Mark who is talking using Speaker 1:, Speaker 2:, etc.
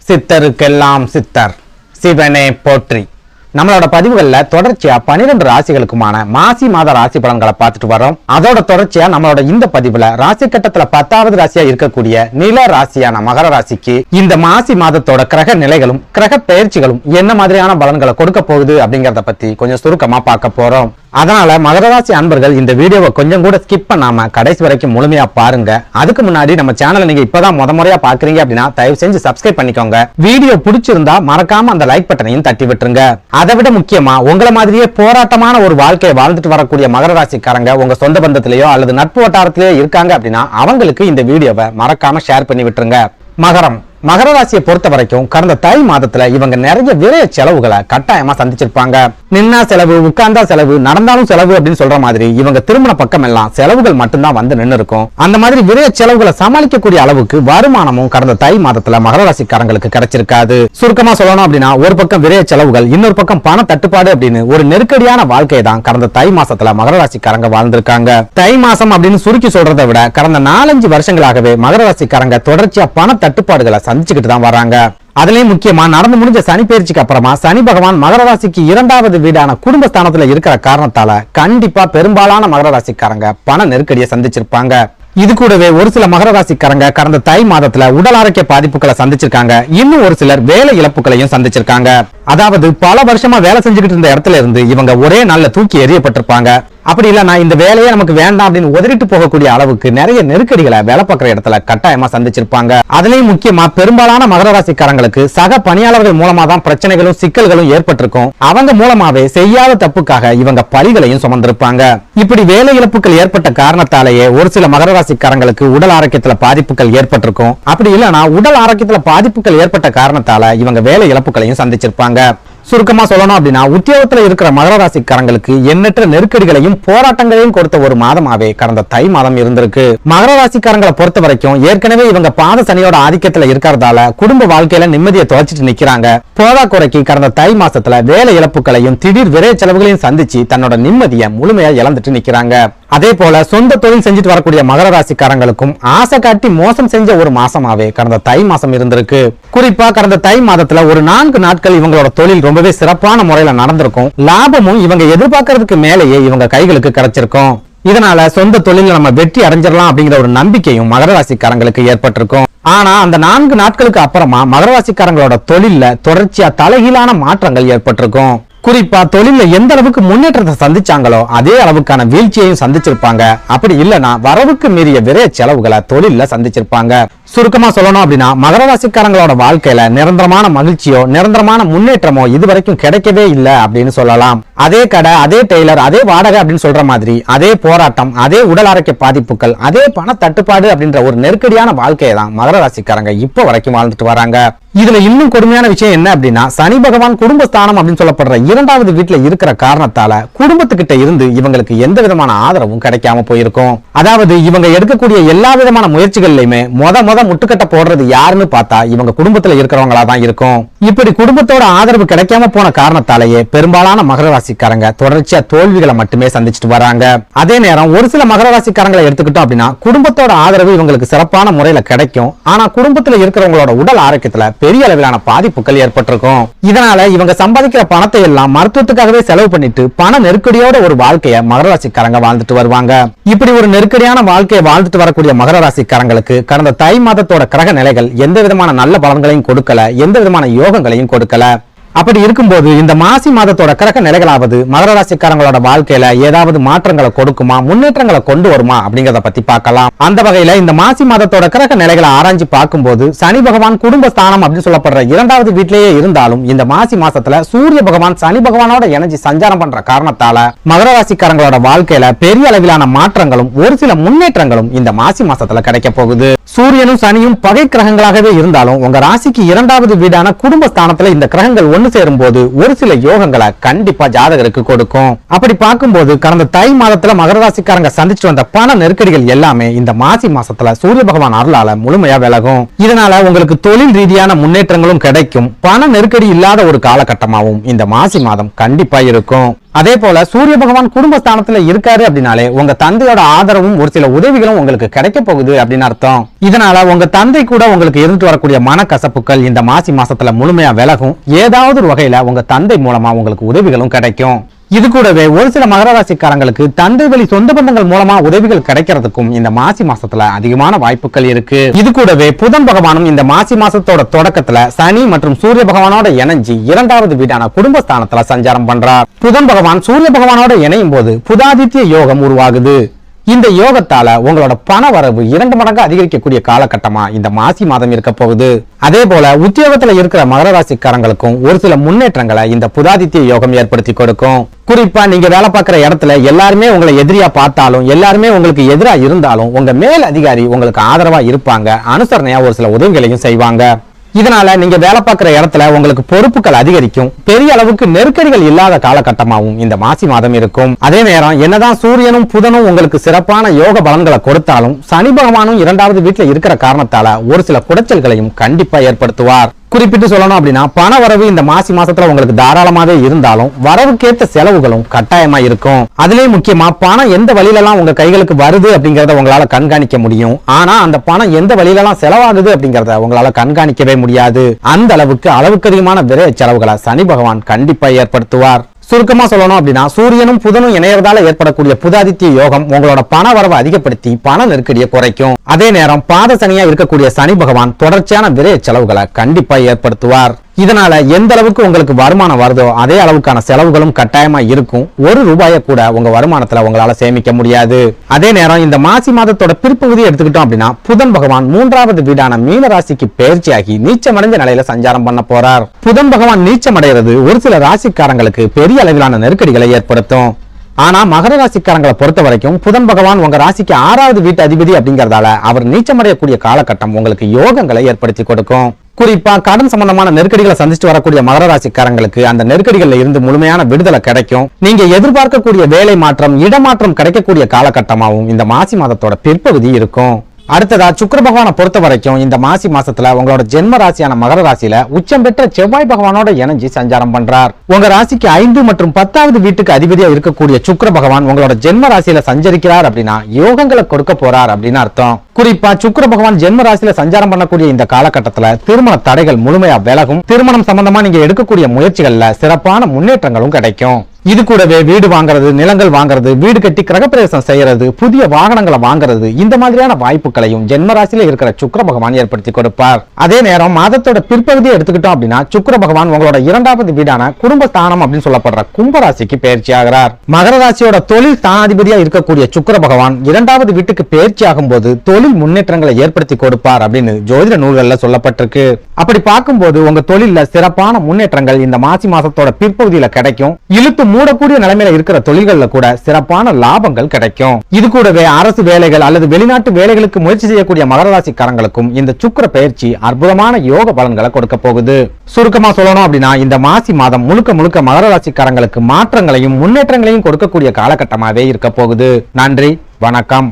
Speaker 1: சித்தருக்கெல்லாம் சித்தர் சிவனே போற்றி. நம்மளோட பதிவுகள்ல தொடர்ச்சியா 12 ராசிகளுக்குமான மாசி மாத ராசி பலன்களை பார்த்துட்டு வரோம். அதோட தொடர்ச்சியா நம்மளோட இந்த பதிவுல ராசி கட்டத்துல 10வது ராசியா இருக்கக்கூடிய நில ராசியான மகர ராசிக்கு இந்த மாசி மாதத்தோட கிரக நிலைகளும் கிரக பெயர்ச்சிகளும் என்ன மாதிரியான பலன்களை கொடுக்க போகுது அப்படிங்கறத பத்தி கொஞ்சம் சுருக்கமா பார்க்க போறோம். அதனால மகர ராசி அன்பர்கள் இந்த வீடியோவை கொஞ்சம் கூட ஸ்கிப் பண்ணாம கடைசி வரைக்கும் முழுமையா பாருங்க. அதுக்கு முன்னாடி நம்ம சேனலை நீங்க இப்பதான் முறையா பாக்குறீங்க அப்படின்னா தயவு செஞ்சு சப்ஸ்கிரைப் பண்ணிக்கோங்க. வீடியோ பிடிச்சிருந்தா மறக்காம அந்த லைக் பட்டனையும் தட்டி விட்டுருங்க. அதை விட முக்கியமா உங்களை மாதிரியே போராட்டமான ஒரு வாழ்க்கையை வாழ்ந்துட்டு வரக்கூடிய மகர ராசிக்காரங்க உங்க சொந்த பந்தத்திலேயோ அல்லது நட்பு வட்டாரத்திலேயோ இருக்காங்க அப்படின்னா அவங்களுக்கு இந்த வீடியோவை மறக்காம ஷேர் பண்ணி விட்டுருங்க. மகர ராசியை பொறுத்த வரைக்கும் கடந்த தை மாதத்துல இவங்க நிறைய விரைய செலவுகளை கட்டாயமா சந்திச்சிருப்பாங்க. நின்னா செலவு, உட்கார்ந்தா செலவு, நடந்தாலும் செலவு அப்படின்னு சொல்ற மாதிரி இவங்க திருமண பக்கம் எல்லாம் செலவுகள் மட்டும்தான் வந்து நின்று இருக்கும். அந்த மாதிரி விரைய செலவுகளை சமாளிக்கக்கூடிய அளவுக்கு வருமானமும் கடந்த தை மாதத்துல மகர ராசிக்காரங்களுக்கு கிடைச்சிருக்காது. சுருக்கமா சொல்லணும் அப்படின்னா ஒரு பக்கம் விரைய செலவுகள், இன்னொரு பக்கம் பண தட்டுப்பாடு அப்படின்னு ஒரு நெருக்கடியான வாழ்க்கையை தான் கடந்த தை மாசத்துல மகர ராசிக்காரங்க வாழ்ந்திருக்காங்க. தை மாசம் அப்படின்னு சுருக்கி சொல்றதை விட கடந்த 4-5 வருஷங்களாகவே மகர ராசிக்காரங்க தொடர்ச்சியா பண தட்டுப்பாடுகளை சந்திச்சுக்கிட்டு தான் வராங்க. அதுலயும் முக்கியமா நடந்து முடிஞ்ச சனி பயிற்சிக்கு அப்புறமா சனி பகவான் மகர ராசிக்கு 2வது வீடான குடும்பஸ்தானத்துல இருக்கிற காரணத்தால கண்டிப்பா பெரும்பாலான மகர ராசிக்காரங்க பண நெருக்கடியை சந்திச்சிருப்பாங்க. இது கூடவே ஒரு சில மகர ராசிக்காரங்க கடந்த தை மாதத்துல உடல் ஆரோக்கிய பாதிப்புகளை சந்திச்சிருக்காங்க. இன்னும் ஒரு சிலர் வேலை இழப்புகளையும் சந்திச்சிருக்காங்க. அதாவது பல வருஷமா வேலை செஞ்சுக்கிட்டு இருந்த இடத்துல இருந்து இவங்க ஒரே நாள்ல தூக்கி எறியப்பட்டிருப்பாங்க. அப்படி இல்ல நான் இந்த வேலையை நமக்கு வேண்டாம் அப்படின்னு உதறிட்டு போகக்கூடிய அளவுக்கு நிறைய நெருக்கடிகளை வேலை பார்க்கிற இடத்துல கட்டாயமா சந்திச்சிருப்பாங்க. அதுலயும் முக்கியமா பெரும்பாலான மகர ராசிக்காரங்களுக்கு சக பணியாளர்கள் மூலமா தான் பிரச்சனைகளும் சிக்கல்களும் ஏற்பட்டிருக்கும். அவங்க மூலமாவே செய்யாத தப்புக்காக இவங்க பழிகளையும் சுமந்திருப்பாங்க. இப்படி வேலை இழப்புகள் ஏற்பட்ட காரணத்தாலேயே ஒரு சில மகர ராசிக்காரங்களுக்கு உடல் ஆரோக்கியத்துல பாதிப்புகள் ஏற்பட்டிருக்கும். அப்படி இல்லனா உடல் ஆரோக்கியத்துல பாதிப்புகள் ஏற்பட்ட காரணத்தால இவங்க வேலை இழப்புகளையும் சந்திச்சிருப்பாங்க. சுருக்கமா சொல்லணும் அப்படின்னா உத்தியோகத்துல இருக்கிற மகர ராசிக்காரங்களுக்கு எண்ணற்ற நெருக்கடிகளையும் போராட்டங்களையும் கொடுத்த ஒரு மாதமாவே கடந்த தை மாதம் இருந்திருக்கு. மகர ராசிக்காரங்களை பொறுத்த வரைக்கும் ஏற்கனவே இவங்க பாத சனியோட ஆதிக்கத்துல இருக்கிறதால குடும்ப வாழ்க்கையில நிம்மதியை தொலைச்சிட்டு நிக்கிறாங்க. போதாக்குறைக்கு கடந்த தை மாசத்துல வேலை இழப்புகளையும் திடீர் விரைய செலவுகளையும் சந்திச்சு தன்னோட நிம்மதியை முழுமையா இழந்துட்டு நிக்கிறாங்க. அதே போல சொந்த தொழில் செஞ்சுட்டு வரக்கூடிய மகர ராசிக்காரங்களுக்கும் ஆசை காட்டி மோசம் செஞ்ச ஒரு மாசமாவே கடந்த தை மாசம் இருந்திருக்கு. குறிப்பா கடந்த தை மாதத்துல ஒரு 4 நாட்கள் இவங்களோட தொழில் ரொம்பவே சிறப்பான முறையில நடந்திருக்கும். லாபமும் இவங்க எதிர்பார்க்கறதுக்கு மேலேயே இவங்க கைகளுக்கு கிடைச்சிருக்கும். இதனால சொந்த தொழில நம்ம வெற்றி அடைஞ்சிடலாம் அப்படிங்கிற ஒரு நம்பிக்கையும் மகர ராசிக்காரங்களுக்கு ஏற்பட்டிருக்கும். ஆனா அந்த 4 நாட்களுக்கு அப்புறமா மகர ராசிக்காரங்களோட தொழில்ல தொடர்ச்சியா தலைகீழான மாற்றங்கள் ஏற்பட்டிருக்கும். குறிப்பா தொழில எந்த அளவுக்கு முன்னேற்றத்தை சந்திச்சாங்களோ அதே அளவுக்கான வீழ்ச்சியையும் சந்திச்சிருப்பாங்க. அப்படி இல்லனா வரவுக்கு மீறிய விரைய செலவுகளை தொழில சந்திச்சிருப்பாங்க. சுருக்கமா சொல்லணும் அப்படின்னா மகர ராசிக்காரங்களோட வாழ்க்கையில நிரந்தரமான மகிழ்ச்சியோ நிரந்தரமான முன்னேற்றமோ இதுவரைக்கும் கிடைக்கவே இல்லை அப்படின்னு சொல்லலாம். அதே கடை, அதே டெய்லர், அதே வாடகை அப்படின்னு சொல்ற மாதிரி அதே போராட்டம், அதே உடல் ஆரோக்கிய பாதிப்புகள், அதே பண தட்டுப்பாடு அப்படின்ற ஒரு நெருக்கடியான வாழ்க்கையை தான் மகர ராசிக்காரங்க இப்போ வரைக்கும் வாழ்ந்துட்டு வராங்க. இதுல இன்னும் கொடுமையான விஷயம் என்ன அப்படின்னா சனி பகவான் குடும்பஸ்தானம் அப்படின்னு சொல்லப்படுற 2வது வீட்டுல இருக்கிற காரணத்தால குடும்பத்துக்கிட்ட இருந்து இவங்களுக்கு எந்த விதமான ஆதரவும் கிடைக்காம போயிருக்கும். அதாவது இவங்க எடுக்கக்கூடிய எல்லா விதமான முயற்சிகள்லயுமே முத முட்டுக்கட்ட போடுறது யாருன்னு பார்த்தா இவங்க குடும்பத்துல இருக்கிறவங்களா தான் இருக்கும். இப்படி குடும்பத்தோட ஆதரவு கிடைக்காம போன காரணத்தாலேயே பெரும்பாலான மகர ராசிக்காரங்க தொடர்ச்சியா தோல்விகளை மட்டுமே சந்திச்சுட்டு வராங்க. அதே நேரம் ஒரு சில மகர ராசிக்காரங்களை எடுத்துக்கிட்டோம் அப்படின்னா குடும்பத்தோட ஆதரவு இவங்களுக்கு சிறப்பான முறையில கிடைக்கும். ஆனா குடும்பத்துல இருக்கிறவங்களோட உடல் ஆரோக்கியத்துல பெரிய அளவிலான பாதிப்புகள் ஏற்பட்டிருக்கும். இதனால இவங்க சம்பாதிக்கிற பணத்தை எல்லாம் மருத்துவத்துக்காகவே செலவு பண்ணிட்டு பண நெருக்கடியோட ஒரு வாழ்க்கையை மகர ராசிக்காரங்க வாழ்ந்துட்டு வருவாங்க. இப்படி ஒரு நெருக்கடியான வாழ்க்கையை வாழ்ந்துட்டு வரக்கூடிய மகர ராசிக்காரங்களுக்கு கடந்த தை மாதத்தோட கிரக நிலைகள் எந்த விதமான நல்ல பலன்களையும் கொடுக்கல, எந்த விதமான யோகங்களையும் கொடுக்கல. அப்படி இருக்கும்போது இந்த மாசி மாதத்தோட கிரக நிலைகளாவது மகர ராசிக்காரங்களோட வாழ்க்கையில ஏதாவது மாற்றங்களை கொடுக்குமா, முன்னேற்றங்களை கொண்டு வருமா அப்படிங்கறத பத்தி பார்க்கலாம். அந்த வகையில இந்த மாசி மாதத்தோட கிரக நிலைகளை ஆராய்ச்சி பார்க்கும்போது சனி பகவான் குடும்பஸ்தானம் அப்படின்னு சொல்லப்படுற 2வது வீட்டிலேயே இருந்தாலும் இந்த மாசி மாசத்துல சூரிய பகவான் சனி பகவானோட இணைஞ்சு சஞ்சாரம் பண்ற காரணத்தால மகர ராசிக்காரங்களோட வாழ்க்கையில பெரிய அளவிலான மாற்றங்களும் ஒரு சில முன்னேற்றங்களும் இந்த மாசி மாசத்துல கிடைக்க போகுது. சூரியனும் சனியும் பகை கிரகங்களாகவே இருந்தாலும் உங்க ராசிக்கு 2வது வீடான குடும்பஸ்தானத்துல இந்த கிரகங்கள் ஒண்ணு சேரும் போது ஒரு சில யோகங்களை கண்டிப்பா ஜாதகருக்கு கொடுக்கும். அப்படி பார்க்கும்போது கடந்த தை மாதத்துல மகர ராசிக்காரங்க சந்திச்சுட்டு வந்த பண நெருக்கடிகள் எல்லாமே இந்த மாசி மாசத்துல சூரிய பகவான் அருளால முழுமையா விலகும். இதனால உங்களுக்கு தொழில் ரீதியான முன்னேற்றங்களும் கிடைக்கும். பண நெருக்கடி இல்லாத ஒரு காலகட்டமாகவும் இந்த மாசி மாதம் கண்டிப்பா இருக்கும். அதே போல சூரிய பகவான் குடும்பஸ்தானத்துல இருக்காரு அப்படின்னாலே உங்க தந்தையோட ஆதரவும் ஒரு சில உதவிகளும் உங்களுக்கு கிடைக்க போகுது அப்படின்னு அர்த்தம். இதனால உங்க தந்தை கூட உங்களுக்கு இருந்துட்டு வரக்கூடிய மனக்கசப்புகள் இந்த மாசி மாசத்துல முழுமையா விலகும். ஏதாவது ஒரு வகையில உங்க தந்தை மூலமா உங்களுக்கு உதவிகளும் கிடைக்கும். இது கூடவே ஒரு சில மகர ராசிக்காரங்களுக்கு தந்தை வழி சொந்த பந்தங்கள் மூலமா உதவிகள் கிடைக்கிறதுக்கும் இந்த மாசி மாசத்துல அதிகமான வாய்ப்புகள் இருக்கு. இது கூடவே புதன் பகவானும் இந்த மாசி மாசத்தோட தொடக்கத்துல சனி மற்றும் சூரிய பகவானோட இணைஞ்சு 2வது வீடான குடும்பஸ்தானத்துல சஞ்சாரம் பண்றார். புதன் பகவான் சூரிய பகவானோட இணையும் போது புதாதித்ய யோகம் உருவாகுது. இந்த யோகத்தால உங்களோட பண வரவு 2 மடங்கு அதிகரிக்கக்கூடிய காலகட்டமா இந்த மாசி மாதம் இருக்க போகுது. அதே போல உத்தியோகத்துல இருக்கிற மகர ராசிக்காரங்களுக்கும் ஒரு சில முன்னேற்றங்களை இந்த புதாதித்ய யோகம் ஏற்படுத்தி கொடுக்கும். குறிப்பா நீங்க வேலை பார்க்கிற இடத்துல எல்லாருமே உங்களை எதிரியா பார்த்தாலும், எல்லாருமே உங்களுக்கு எதிரா இருந்தாலும் உங்க மேல் அதிகாரி உங்களுக்கு ஆதரவா இருப்பாங்க. அனுசரணையா ஒரு சில உதவிகளையும் செய்வாங்க. இதனால நீங்க வேலை பார்க்கிற இடத்துல உங்களுக்கு பொறுப்புகள் அதிகரிக்கும். பெரிய அளவுக்கு நெருக்கடிகள் இல்லாத காலகட்டமாகவும் இந்த மாசி மாதம் இருக்கும். அதே நேரம் என்னதான் சூரியனும் புதனும் உங்களுக்கு சிறப்பான யோக பலன்களை கொடுத்தாலும் சனி பகவானும் 2வது வீட்டுல இருக்கிற காரணத்தால ஒரு சில குடைச்சல்களையும் கண்டிப்பா ஏற்படுத்துவார். குறிப்பிட்டு சொல்லணும் அப்படின்னா பண வரவு இந்த மாசி மாசத்துல உங்களுக்கு தாராளமாவே இருந்தாலும் வரவுக்கேற்ற செலவுகளும் கட்டாயமா இருக்கும். அதுலயும் முக்கியமா பணம் எந்த வழியிலலாம் உங்க கைகளுக்கு வருது அப்படிங்கறத உங்களால கண்காணிக்க முடியும். ஆனா அந்த பணம் எந்த வழியிலலாம் செலவாகுது அப்படிங்கறத உங்களால கண்காணிக்கவே முடியாது. அந்த அளவுக்கு அதிகமான விரை செலவுகளை சனி பகவான் கண்டிப்பா ஏற்படுத்துவார். சுருக்கமா சொல்லணும் அப்படின்னா சூரியனும் புதனும் இணையறதால ஏற்படக்கூடிய புதாதித்ய யோகம் உங்களோட பண வரவை அதிகப்படுத்தி பண நெருக்கடியை குறைக்கும். அதே நேரம் பாத சனியா இருக்கக்கூடிய சனி பகவான் தொடர்ச்சியான விரை செலவுகளை கண்டிப்பா ஏற்படுத்துவார். இதனால எந்த அளவுக்கு உங்களுக்கு வருமானம் வருதோ அதே அளவுக்கான செலவுகளும் கட்டாயமா இருக்கும். ₹1 கூட உங்க வருமானத்துல உங்களால சேமிக்க முடியாது. அதே நேரம் இந்த மாசி மாதத்தோட பிற்பகுதியை எடுத்துக்கிட்டோம் அப்படின்னா புதன் பகவான் 3வது வீடான மீன ராசிக்கு பெயர்ச்சியாகி நீச்சமடைஞ்ச நிலையில சஞ்சாரம் பண்ண போறார். புதன் பகவான் நீச்சமடைகிறது ஒரு சில ராசிக்காரங்களுக்கு பெரிய அளவிலான நெருக்கடிகளை ஏற்படுத்தும். ஆனா மகர ராசிக்காரங்களை பொறுத்த வரைக்கும் புதன் பகவான் உங்க ராசிக்கு 6வது வீட்டு அதிபதி அப்படிங்கறதால அவர் நீச்சமடையக்கூடிய காலகட்டம் உங்களுக்கு யோகங்களை ஏற்படுத்தி கொடுக்கும். குறிப்பா கடன் சம்பந்தமான நெருக்கடிகளை சந்திச்சுட்டு வரக்கூடிய மகர ராசிக்காரங்களுக்கு அந்த நெருக்கடிகள்ல இருந்து முழுமையான விடுதலை கிடைக்கும். நீங்க எதிர்பார்க்கக்கூடிய வேலை மாற்றம், இடமாற்றம் கிடைக்கக்கூடிய காலகட்டமாகவும் இந்த மாசி மாதத்தோட பிற்பகுதி இருக்கும். அடுத்ததா சுக்கிர பகவானை பொறுத்த வரைக்கும் இந்த மாசி மாசத்துல உங்களோட ஜென்ம ராசியான மகர ராசியில உச்சம் பெற்ற செவ்வாய் பகவானோட இணைஞ்சு சஞ்சாரம் பண்றார். உங்க ராசிக்கு 5 மற்றும் 10வது வீட்டுக்கு அதிபதியா இருக்கக்கூடிய சுக்கிர பகவான் உங்களோட ஜென்ம ராசியில சஞ்சரிக்கிறார் அப்படின்னா யோகங்களை கொடுக்க போறார் அப்படின்னு அர்த்தம். குறிப்பா சுக்கிர பகவான் ஜென்ம ராசியில சஞ்சாரம் பண்ணக்கூடிய இந்த காலகட்டத்துல திருமண தடைகள் முழுமையா விலகும். திருமணம் சம்பந்தமா நீங்க எடுக்கக்கூடிய முயற்சிகள்ல சிறப்பான முன்னேற்றங்களும் கிடைக்கும். இது கூடவே வீடு வாங்குறது, நிலங்கள் வாங்குறது, வீடு கட்டி கிரகப்பிரவேசம் செய்யறது, புதிய வாகனங்களை வாங்குறது, இந்த மாதிரியான வாய்ப்புகளையும் ஜென்ம ராசியில இருக்கிற சுக்கிர பகவான் ஏற்படுத்தி கொடுப்பார். அதே நேரம் மாதத்தோட பிற்பகுதியை எடுத்துக்கிட்டோம் அப்படின்னா சுக்கிர பகவான் உங்களோட 2வது வீடான குடும்பஸ்தானம் அப்படின்னு சொல்லப்படுற கும்பராசிக்கு பயிற்சி ஆகிறார். மகர ராசியோட தொழில் ஸ்தானாதிபதியா இருக்கக்கூடிய சுக்கிர பகவான் 2வது வீட்டுக்கு பயிற்சி ஆகும் போது தொழில் முன்னேற்றங்களை ஏற்படுத்தி கொடுப்பார் அப்படின்னு ஜோதிட நூல்கள்ல சொல்லப்பட்டிருக்கு. அப்படி பார்க்கும்போது உங்க தொழில்ல சிறப்பான முன்னேற்றங்கள் இந்த மாசி மாசத்தோட பிற்பகுதியில கிடைக்கும். இழுத்து மூடக்கூடிய நிலைமையில இருக்கிற தொழில்கள்ல கூட சிறப்பான லாபங்கள் கிடைக்கும். இது கூடவே அரசு வேலைகள் அல்லது வெளிநாட்டு வேலைகளுக்கு முயற்சி செய்யக்கூடிய மகர ராசிக்காரங்களுக்கும் இந்த சுக்கிர பயிற்சி அற்புதமான யோக பலன்களை கொடுக்க போகுது. சுருக்கமா சொல்லணும் அப்படின்னா இந்த மாசி மாதம் முழுக்க மகர ராசிக்காரங்களுக்கு மாற்றங்களையும் முன்னேற்றங்களையும் கொடுக்கக்கூடிய காலகட்டமாவே இருக்க போகுது. நன்றி, வணக்கம்.